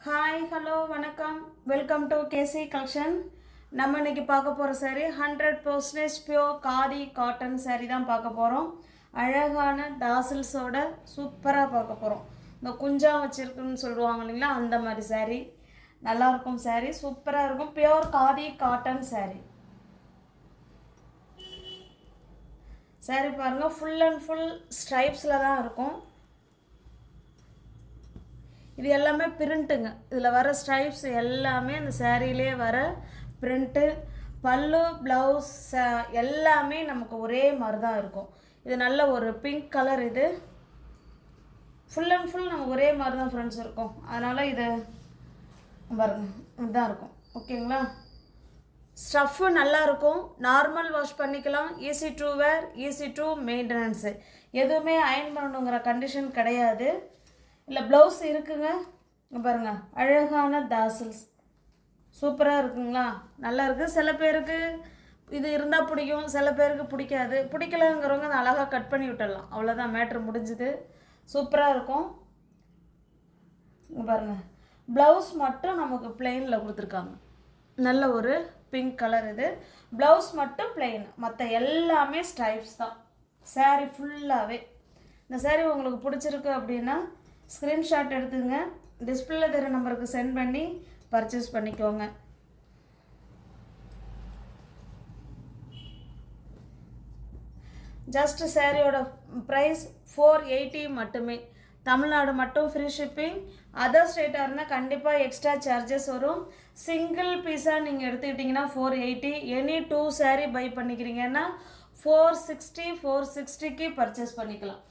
Hi hello வணக்கம் welcome to KC collection. நம்ம இன்னைக்கு பார்க்க போகிற சாரீ 100% பியோர் காதி காட்டன் சாரீ தான் பார்க்க போகிறோம். அழகான டாசில்ஸோட சூப்பராக பார்க்க போகிறோம். இந்த குஞ்சா வச்சுருக்குன்னு சொல்லுவாங்க இல்லைங்களா, அந்த மாதிரி சாரீ நல்லாயிருக்கும். சாரீ சூப்பராக இருக்கும். Pure khadi cotton sari. சாரீ பாருங்கள், ஃபுல் அண்ட் ஃபுல் ஸ்ட்ரைப்ஸில் தான் இருக்கும். இது எல்லாமே பிரிண்ட்டுங்க. இதில் வர ஸ்ட்ரைப்ஸ் எல்லாமே அந்த சேரீலே வர பிரிண்ட்டு. பல்லு ப்ளவுஸ் எல்லாமே நமக்கு ஒரே மாதிரி தான் இருக்கும். இது நல்ல ஒரு பிங்க் கலர். இது ஃபுல் அண்ட் ஃபுல் நமக்கு ஒரே மாதிரி தான் ஃப்ரெண்ட்ஸ் இருக்கும். அதனால் இது பாருங்க, இதுதான் இருக்கும். ஓகேங்களா? ஸ்டஃப்பு நல்லாயிருக்கும். நார்மல் வாஷ் பண்ணிக்கலாம். Easy to wear, easy to maintenance. எதுவுமே அயன் பண்ணணுங்கிற கண்டிஷன் கிடையாது. இல்லை ப்ளவுஸ் இருக்குங்க. பாருங்கள், அழகான தாசில்ஸ் சூப்பராக இருக்குங்களா, நல்லா இருக்குது. சில பேருக்கு இது இருந்தால் பிடிக்கும், சில பேருக்கு பிடிக்காது. பிடிக்கலங்கிறவங்க அதை அழகாக கட் பண்ணி விட்டுடலாம். அவ்வளோதான், மேட்ரு முடிஞ்சுது. சூப்பராக இருக்கும். பாருங்கள், ப்ளவுஸ் மட்டும் நமக்கு பிளெயினில் கொடுத்துருக்காங்க. நல்ல ஒரு பிங்க் கலர். இது ப்ளவுஸ் மட்டும் பிளெயின், மற்ற எல்லாமே ஸ்டைப்ஸ் தான். சாரீ ஃபுல்லாகவே. இந்த சாரீ உங்களுக்கு பிடிச்சிருக்கு அப்படின்னா ஸ்க்ரீன்ஷாட் எடுத்துங்க, டிஸ்பிளேல தெரிய நம்பருக்கு சென்ட் பண்ணி பர்ச்சேஸ் பண்ணிக்கோங்க. ஜஸ்ட் சாரியோட ப்ரைஸ் 480 மட்டுமே. தமிழ்நாடு மட்டும் ஃப்ரீ ஷிப்பிங். அதர் ஸ்டேட்டாக இருந்தால் கண்டிப்பாக எக்ஸ்ட்ரா சார்ஜஸ் வரும். சிங்கிள் பீஸாக நீங்கள் எடுத்துக்கிட்டிங்கன்னா 480. எனி 2 சாரீ பை பண்ணிக்கிறீங்கன்னா 460க்கு பர்ச்சேஸ் பண்ணிக்கலாம்.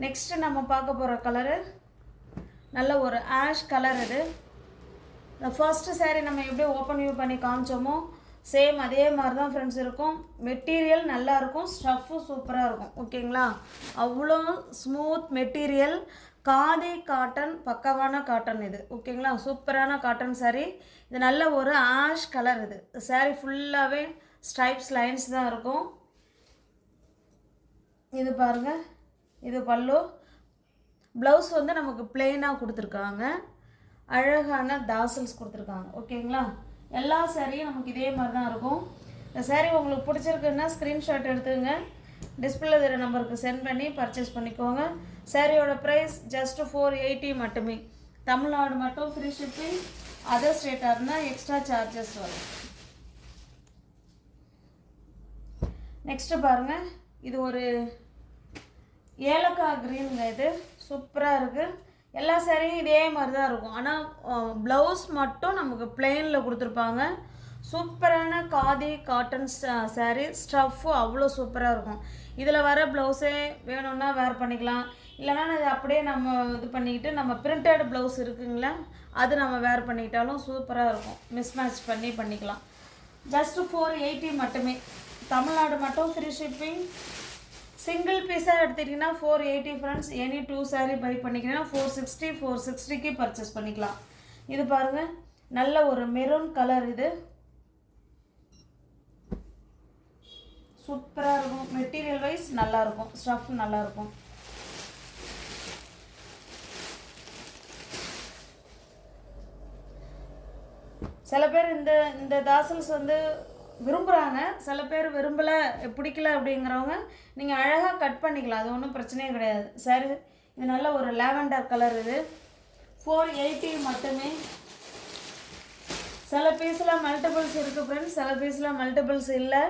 நெக்ஸ்ட்டு நம்ம பார்க்க போகிற கலரு நல்ல ஒரு ஆஷ் கலர். இது இந்த ஃபர்ஸ்ட்டு சாரீ நம்ம எப்படி ஓப்பன் வியூ பண்ணி காமிச்சோமோ சேம் அதே மாதிரி தான் ஃப்ரெண்ட்ஸ் இருக்கும். மெட்டீரியல் நல்லாயிருக்கும், ஸ்டஃப்பு சூப்பராக இருக்கும். ஓகேங்களா? அவ்வளோ ஸ்மூத் மெட்டீரியல். காதி காட்டன், பக்கவான காட்டன் இது. ஓகேங்களா? சூப்பரான காட்டன் சாரீ. இது நல்ல ஒரு ஆஷ் கலர். இது சாரீ ஃபுல்லாகவே ஸ்ட்ரைப்ஸ் லைன்ஸ் தான் இருக்கும். இது பாருங்கள், இது பல்லு. ப்ளவுஸ் வந்து நமக்கு பிளெயினாக கொடுத்துருக்காங்க. அழகான தாசல்ஸ் கொடுத்துருக்காங்க. ஓகேங்களா? எல்லா சாரியும் நமக்கு இதே மாதிரி தான் இருக்கும். இந்த சாரீ உங்களுக்கு பிடிச்சிருக்குன்னா ஸ்க்ரீன்ஷாட் எடுத்துங்க, டிஸ்பிளே தெரிய நம்பருக்கு சென்ட் பண்ணி பர்ச்சேஸ் பண்ணிக்கோங்க. சாரியோட ப்ரைஸ் ஜஸ்ட் 480 மட்டுமே. தமிழ்நாடு மட்டும் ஃப்ரீ ஷிப்பிங். அதர் ஸ்டேட்டாக இருந்தால் எக்ஸ்ட்ரா சார்ஜஸ் வரும். நெக்ஸ்ட்டு பாருங்கள், இது ஒரு ஏலக்காய் க்ரீனுங்க. இது சூப்பராக இருக்குது. எல்லா சாரியும் இதே மாதிரி தான் இருக்கும். ஆனால் ப்ளவுஸ் மட்டும் நமக்கு பிளெயினில் கொடுத்துருப்பாங்க. சூப்பரான காதி காட்டன் சாரீ. ஸ்டஃப்பு அவ்வளோ சூப்பராக இருக்கும். இதில் வர ப்ளவுஸே வேணும்னா வேர் பண்ணிக்கலாம். இல்லைனா இது அப்படியே நம்ம இது பண்ணிக்கிட்டு நம்ம பிரிண்டட் ப்ளவுஸ் இருக்குங்களா, அது நம்ம வேர் பண்ணிக்கிட்டாலும் சூப்பராக இருக்கும். மிஸ்மேட்ச் பண்ணிக்கலாம். ஜஸ்ட்டு 480 மட்டுமே. தமிழ்நாடு மட்டும் ஃப்ரீ ஷிப்பிங். சிங்கிள் பீஸாக எடுத்துட்டிங்கன்னா 480 ஃப்ரெண்ட்ஸ். எனி 2 சாரீ பை பண்ணிக்கிறீங்கன்னா 460க்கு பர்ச்சேஸ் பண்ணிக்கலாம். இது பாருங்கள், நல்ல ஒரு மெரூன் கலர். இது சூப்பராக இருக்கும். மெட்டீரியல் வைஸ் நல்லாயிருக்கும், ஸ்டஃப் நல்லாயிருக்கும். சில பேர் இந்த தாசல்ஸ் வந்து விரும்புகிறாங்க, சில பேர் விரும்பலை, பிடிக்கல அப்படிங்கிறவங்க நீங்கள் அழகாக கட் பண்ணிக்கலாம். அது ஒன்றும் பிரச்சனையே கிடையாது. சரி, இது நல்ல ஒரு லாவெண்டர் கலர். இது 480 மட்டுமே. சில பீஸில் மல்டிபிள்ஸ் இருக்குது ஃப்ரெண்ட்ஸ், சில பீஸில் மல்டிபிள்ஸ் இல்லை.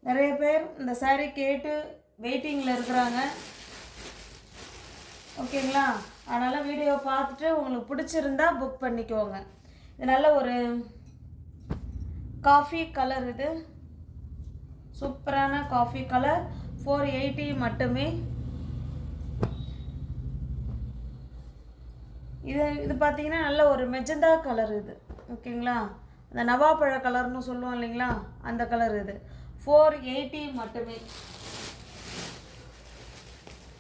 நிறைய பேர் இந்த சாரீ கேட்டு வெயிட்டிங்கில் இருக்கிறாங்க. ஓகேங்களா? அதனால் வீடியோ பார்த்துட்டு உங்களுக்கு பிடிச்சிருந்தா புக் பண்ணிக்கோங்க. இது நல்ல ஒரு காஃபி கலர். இது சூப்பரான காஃபி கலர். 480 மட்டுமே. இது பார்த்தீங்கன்னா நல்ல ஒரு மெஜந்தா கலர். இது ஓகேங்களா? அந்த நவாப்பழ கலர்னு சொல்லுவோம் இல்லைங்களா, அந்த கலர். இது 480 மட்டுமே.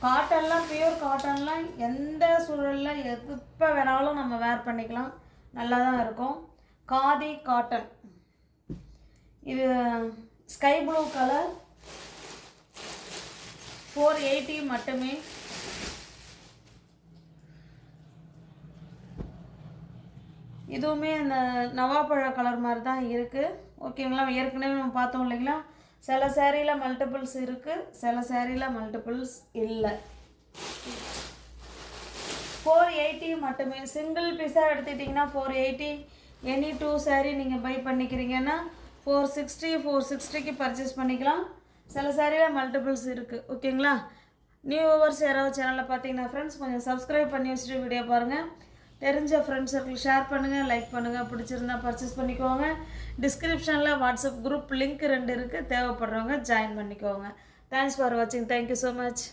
காட்டன்லாம், பியூர் காட்டன்லாம் எந்த சூழலில் எப்போ வேணாலும் நம்ம வேர் பண்ணிக்கலாம். நல்லா தான் இருக்கும். காதி காட்டன். இது ஸ்கை ப்ளூ கலர். 480 மட்டுமே. இதுவுமே இந்த நவாப்பழ கலர் மாதிரி தான் இருக்குது. ஓகேங்களா, ஏற்கனவே நம்ம பார்த்தோம் இல்லைங்களா, சில சேரீயில் மல்டிபிள்ஸ் இருக்குது, சில சேரீயில் மல்டிபிள்ஸ் இல்லை. 480 மட்டுமே. சிங்கிள் பீஸாக எடுத்துக்கிட்டிங்கன்னா 480. எனி 2 சாரீ நீங்கள் பை பண்ணிக்கிறீங்கன்னா 460க்கு பர்ச்சேஸ் பண்ணிக்கலாம். சில சாரியில் மல்டிபிள்ஸ் இருக்குது. ஓகேங்களா, நியூ வியூவர்ஸ் யாராவது சேனலில் பார்த்தீங்கன்னா ஃப்ரெண்ட்ஸ் கொஞ்சம் சப்ஸ்கிரைப் பண்ணி வச்சுட்டு வீடியோ பாருங்கள். தெரிஞ்ச ஃப்ரெண்ட்ஸ் சர்க்கிள் ஷேர் பண்ணுங்கள், லைக் பண்ணுங்கள், பிடிச்சிருந்தா பர்ச்சேஸ் பண்ணிக்கோங்க. டிஸ்கிரிப்ஷனில் வாட்ஸ்அப் குரூப் லிங்க் 2 இருக்குது, தேவைப்படுறவங்க ஜாயின் பண்ணிக்கோங்க. தேங்க்ஸ் ஃபார் வாட்சிங். Thank you so much.